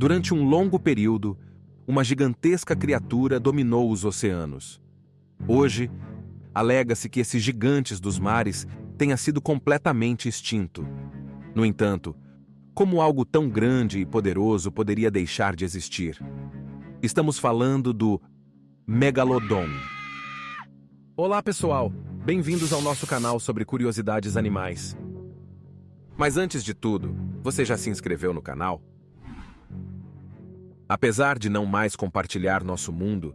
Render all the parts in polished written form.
Durante um longo período, uma gigantesca criatura dominou os oceanos. Hoje, alega-se que esses gigantes dos mares tenha sido completamente extinto. No entanto, como algo tão grande e poderoso poderia deixar de existir? Estamos falando do Megalodon. Olá, pessoal! Bem-vindos ao nosso canal sobre curiosidades animais. Mas antes de tudo, você já se inscreveu no canal? Apesar de não mais compartilhar nosso mundo,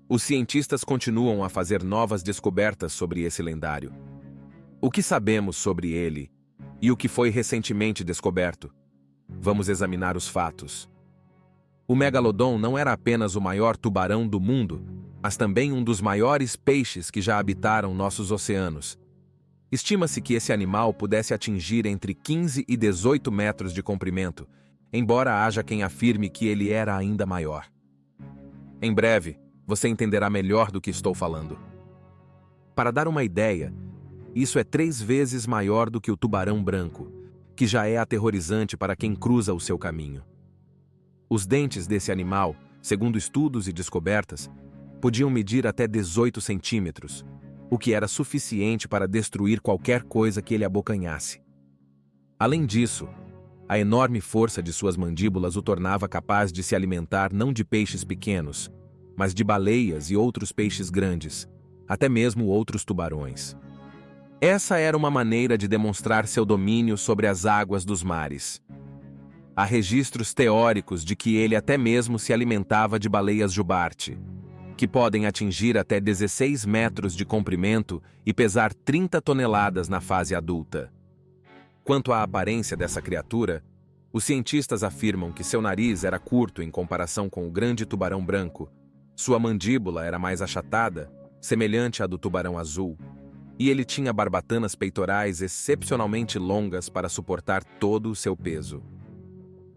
os cientistas continuam a fazer novas descobertas sobre esse lendário. O que sabemos sobre ele e o que foi recentemente descoberto? Vamos examinar os fatos. O Megalodon não era apenas o maior tubarão do mundo, mas também um dos maiores peixes que já habitaram nossos oceanos. Estima-se que esse animal pudesse atingir entre 15 e 18 metros de comprimento, embora haja quem afirme que ele era ainda maior. Em breve, você entenderá melhor do que estou falando. Para dar uma ideia, isso é 3 vezes maior do que o tubarão branco, que já é aterrorizante para quem cruza o seu caminho. Os dentes desse animal, segundo estudos e descobertas, podiam medir até 18 centímetros, o que era suficiente para destruir qualquer coisa que ele abocanhasse. Além disso, a enorme força de suas mandíbulas o tornava capaz de se alimentar não de peixes pequenos, mas de baleias e outros peixes grandes, até mesmo outros tubarões. Essa era uma maneira de demonstrar seu domínio sobre as águas dos mares. Há registros teóricos de que ele até mesmo se alimentava de baleias jubarte, que podem atingir até 16 metros de comprimento e pesar 30 toneladas na fase adulta. Quanto à aparência dessa criatura, os cientistas afirmam que seu nariz era curto em comparação com o grande tubarão branco, sua mandíbula era mais achatada, semelhante à do tubarão azul, e ele tinha barbatanas peitorais excepcionalmente longas para suportar todo o seu peso.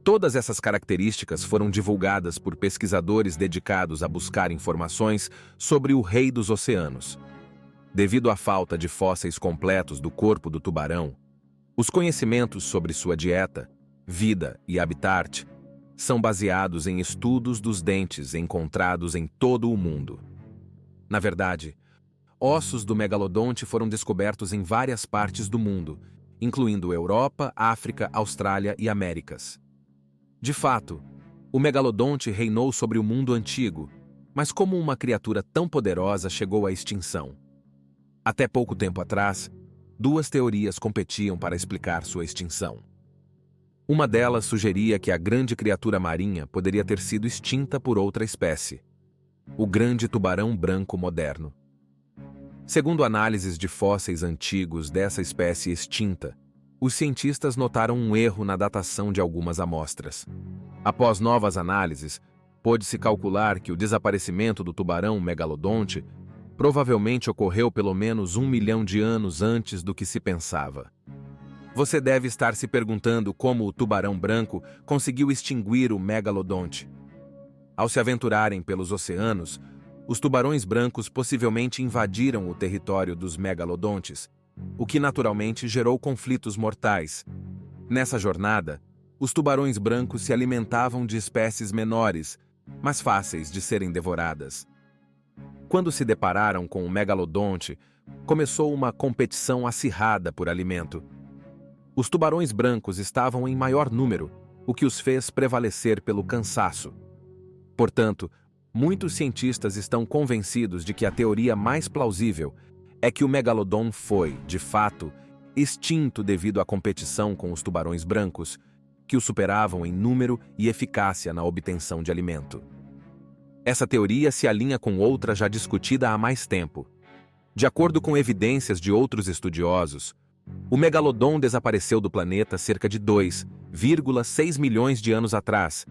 Todas essas características foram divulgadas por pesquisadores dedicados a buscar informações sobre o rei dos oceanos. Devido à falta de fósseis completos do corpo do tubarão, os conhecimentos sobre sua dieta, vida e habitat são baseados em estudos dos dentes encontrados em todo o mundo. Na verdade, ossos do megalodonte foram descobertos em várias partes do mundo, incluindo Europa, África, Austrália e Américas. De fato, o megalodonte reinou sobre o mundo antigo, mas como uma criatura tão poderosa chegou à extinção? Até pouco tempo atrás, 2 teorias competiam para explicar sua extinção. Uma delas sugeria que a grande criatura marinha poderia ter sido extinta por outra espécie, o grande tubarão branco moderno. Segundo análises de fósseis antigos dessa espécie extinta, os cientistas notaram um erro na datação de algumas amostras. Após novas análises, pôde-se calcular que o desaparecimento do tubarão megalodonte provavelmente ocorreu pelo menos 1 milhão de anos antes do que se pensava. Você deve estar se perguntando como o tubarão branco conseguiu extinguir o megalodonte. Ao se aventurarem pelos oceanos, os tubarões brancos possivelmente invadiram o território dos megalodontes, o que naturalmente gerou conflitos mortais. Nessa jornada, os tubarões brancos se alimentavam de espécies menores, mas fáceis de serem devoradas. Quando se depararam com o megalodonte, começou uma competição acirrada por alimento. Os tubarões brancos estavam em maior número, o que os fez prevalecer pelo cansaço. Portanto, muitos cientistas estão convencidos de que a teoria mais plausível é que o megalodon foi, de fato, extinto devido à competição com os tubarões brancos, que o superavam em número e eficácia na obtenção de alimento. Essa teoria se alinha com outra já discutida há mais tempo. De acordo com evidências de outros estudiosos, o megalodon desapareceu do planeta cerca de 2,6 milhões de anos atrás,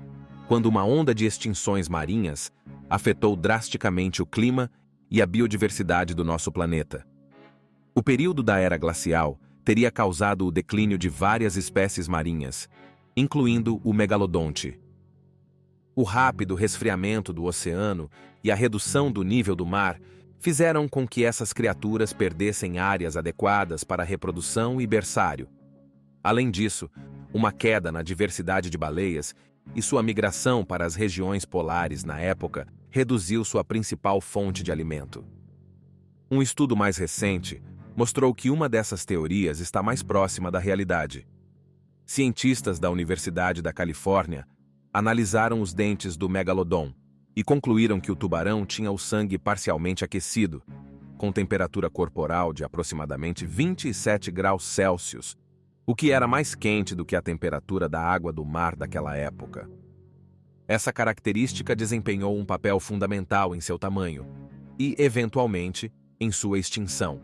quando uma onda de extinções marinhas afetou drasticamente o clima e a biodiversidade do nosso planeta. O período da era glacial teria causado o declínio de várias espécies marinhas, incluindo o megalodonte. O rápido resfriamento do oceano e a redução do nível do mar fizeram com que essas criaturas perdessem áreas adequadas para reprodução e berçário. Além disso, uma queda na diversidade de baleias e sua migração para as regiões polares na época reduziu sua principal fonte de alimento. Um estudo mais recente mostrou que uma dessas teorias está mais próxima da realidade. Cientistas da Universidade da Califórnia analisaram os dentes do megalodon e concluíram que o tubarão tinha o sangue parcialmente aquecido, com temperatura corporal de aproximadamente 27 graus Celsius, o que era mais quente do que a temperatura da água do mar daquela época. Essa característica desempenhou um papel fundamental em seu tamanho e, eventualmente, em sua extinção.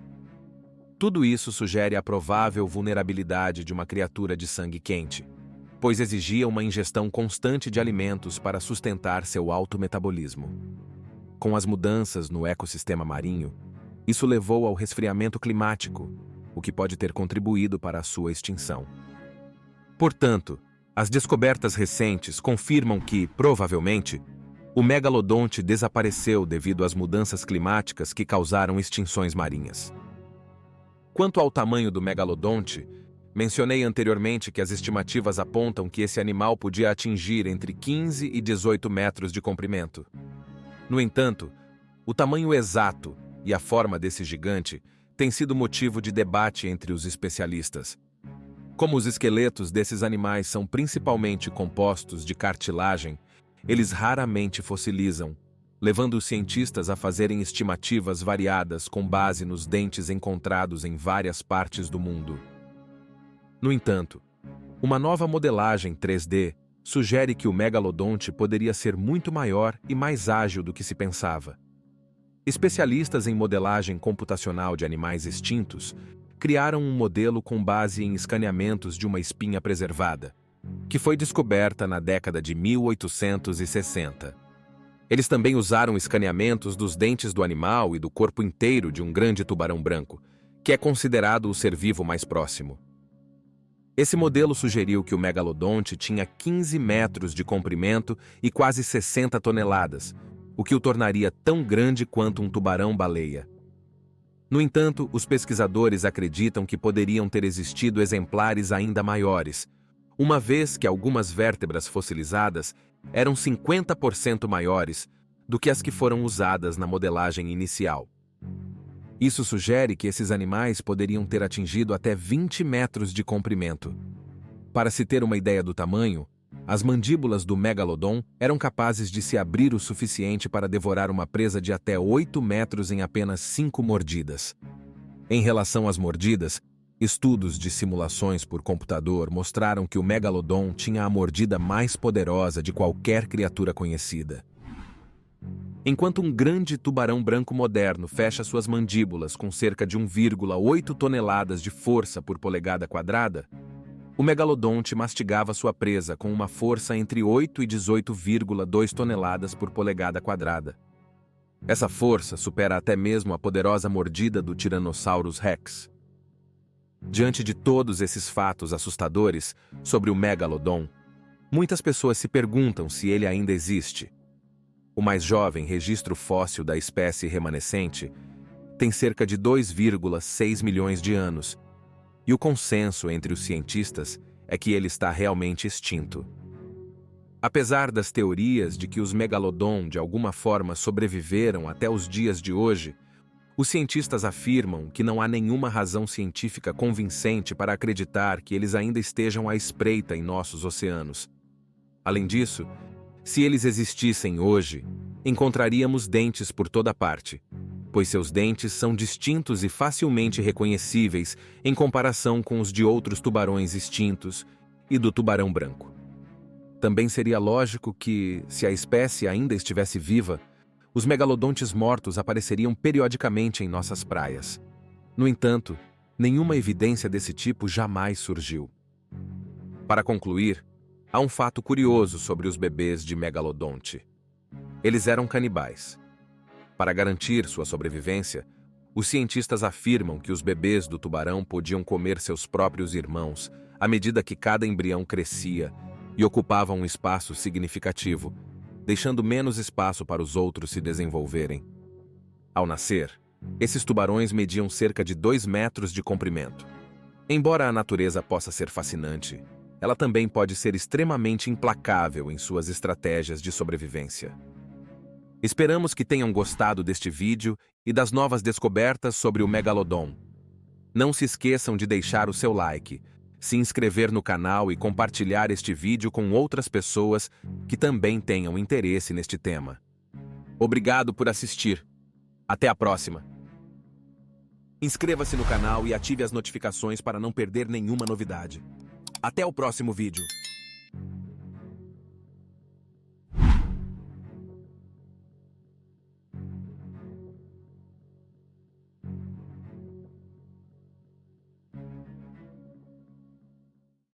Tudo isso sugere a provável vulnerabilidade de uma criatura de sangue quente, pois exigia uma ingestão constante de alimentos para sustentar seu alto metabolismo. Com as mudanças no ecossistema marinho, isso levou ao resfriamento climático, o que pode ter contribuído para a sua extinção. Portanto, as descobertas recentes confirmam que, provavelmente, o megalodonte desapareceu devido às mudanças climáticas que causaram extinções marinhas. Quanto ao tamanho do megalodonte, mencionei anteriormente que as estimativas apontam que esse animal podia atingir entre 15 e 18 metros de comprimento. No entanto, o tamanho exato e a forma desse gigante tem sido motivo de debate entre os especialistas. Como os esqueletos desses animais são principalmente compostos de cartilagem, eles raramente fossilizam, levando os cientistas a fazerem estimativas variadas com base nos dentes encontrados em várias partes do mundo. No entanto, uma nova modelagem 3D sugere que o megalodonte poderia ser muito maior e mais ágil do que se pensava. Especialistas em modelagem computacional de animais extintos criaram um modelo com base em escaneamentos de uma espinha preservada, que foi descoberta na década de 1860. Eles também usaram escaneamentos dos dentes do animal e do corpo inteiro de um grande tubarão branco, que é considerado o ser vivo mais próximo. Esse modelo sugeriu que o megalodonte tinha 15 metros de comprimento e quase 60 toneladas, o que o tornaria tão grande quanto um tubarão-baleia. No entanto, os pesquisadores acreditam que poderiam ter existido exemplares ainda maiores, uma vez que algumas vértebras fossilizadas eram 50% maiores do que as que foram usadas na modelagem inicial. Isso sugere que esses animais poderiam ter atingido até 20 metros de comprimento. Para se ter uma ideia do tamanho, as mandíbulas do megalodon eram capazes de se abrir o suficiente para devorar uma presa de até 8 metros em apenas 5 mordidas. Em relação às mordidas, estudos de simulações por computador mostraram que o megalodon tinha a mordida mais poderosa de qualquer criatura conhecida. Enquanto um grande tubarão branco moderno fecha suas mandíbulas com cerca de 1,8 toneladas de força por polegada quadrada, o megalodonte mastigava sua presa com uma força entre 8 e 18,2 toneladas por polegada quadrada. Essa força supera até mesmo a poderosa mordida do Tyrannosaurus Rex. Diante de todos esses fatos assustadores sobre o megalodon, muitas pessoas se perguntam se ele ainda existe. O mais jovem registro fóssil da espécie remanescente tem cerca de 2,6 milhões de anos, e o consenso entre os cientistas é que ele está realmente extinto. Apesar das teorias de que os megalodon de alguma forma sobreviveram até os dias de hoje, os cientistas afirmam que não há nenhuma razão científica convincente para acreditar que eles ainda estejam à espreita em nossos oceanos. Além disso, se eles existissem hoje, encontraríamos dentes por toda parte, pois seus dentes são distintos e facilmente reconhecíveis em comparação com os de outros tubarões extintos e do tubarão branco. Também seria lógico que, se a espécie ainda estivesse viva, os megalodontes mortos apareceriam periodicamente em nossas praias. No entanto, nenhuma evidência desse tipo jamais surgiu. Para concluir, há um fato curioso sobre os bebês de megalodonte. Eles eram canibais. Para garantir sua sobrevivência, os cientistas afirmam que os bebês do tubarão podiam comer seus próprios irmãos à medida que cada embrião crescia e ocupava um espaço significativo, deixando menos espaço para os outros se desenvolverem. Ao nascer, esses tubarões mediam cerca de 2 metros de comprimento. Embora a natureza possa ser fascinante, ela também pode ser extremamente implacável em suas estratégias de sobrevivência. Esperamos que tenham gostado deste vídeo e das novas descobertas sobre o Megalodon. Não se esqueçam de deixar o seu like, se inscrever no canal e compartilhar este vídeo com outras pessoas que também tenham interesse neste tema. Obrigado por assistir. Até a próxima. Inscreva-se no canal e ative as notificações para não perder nenhuma novidade. Até o próximo vídeo.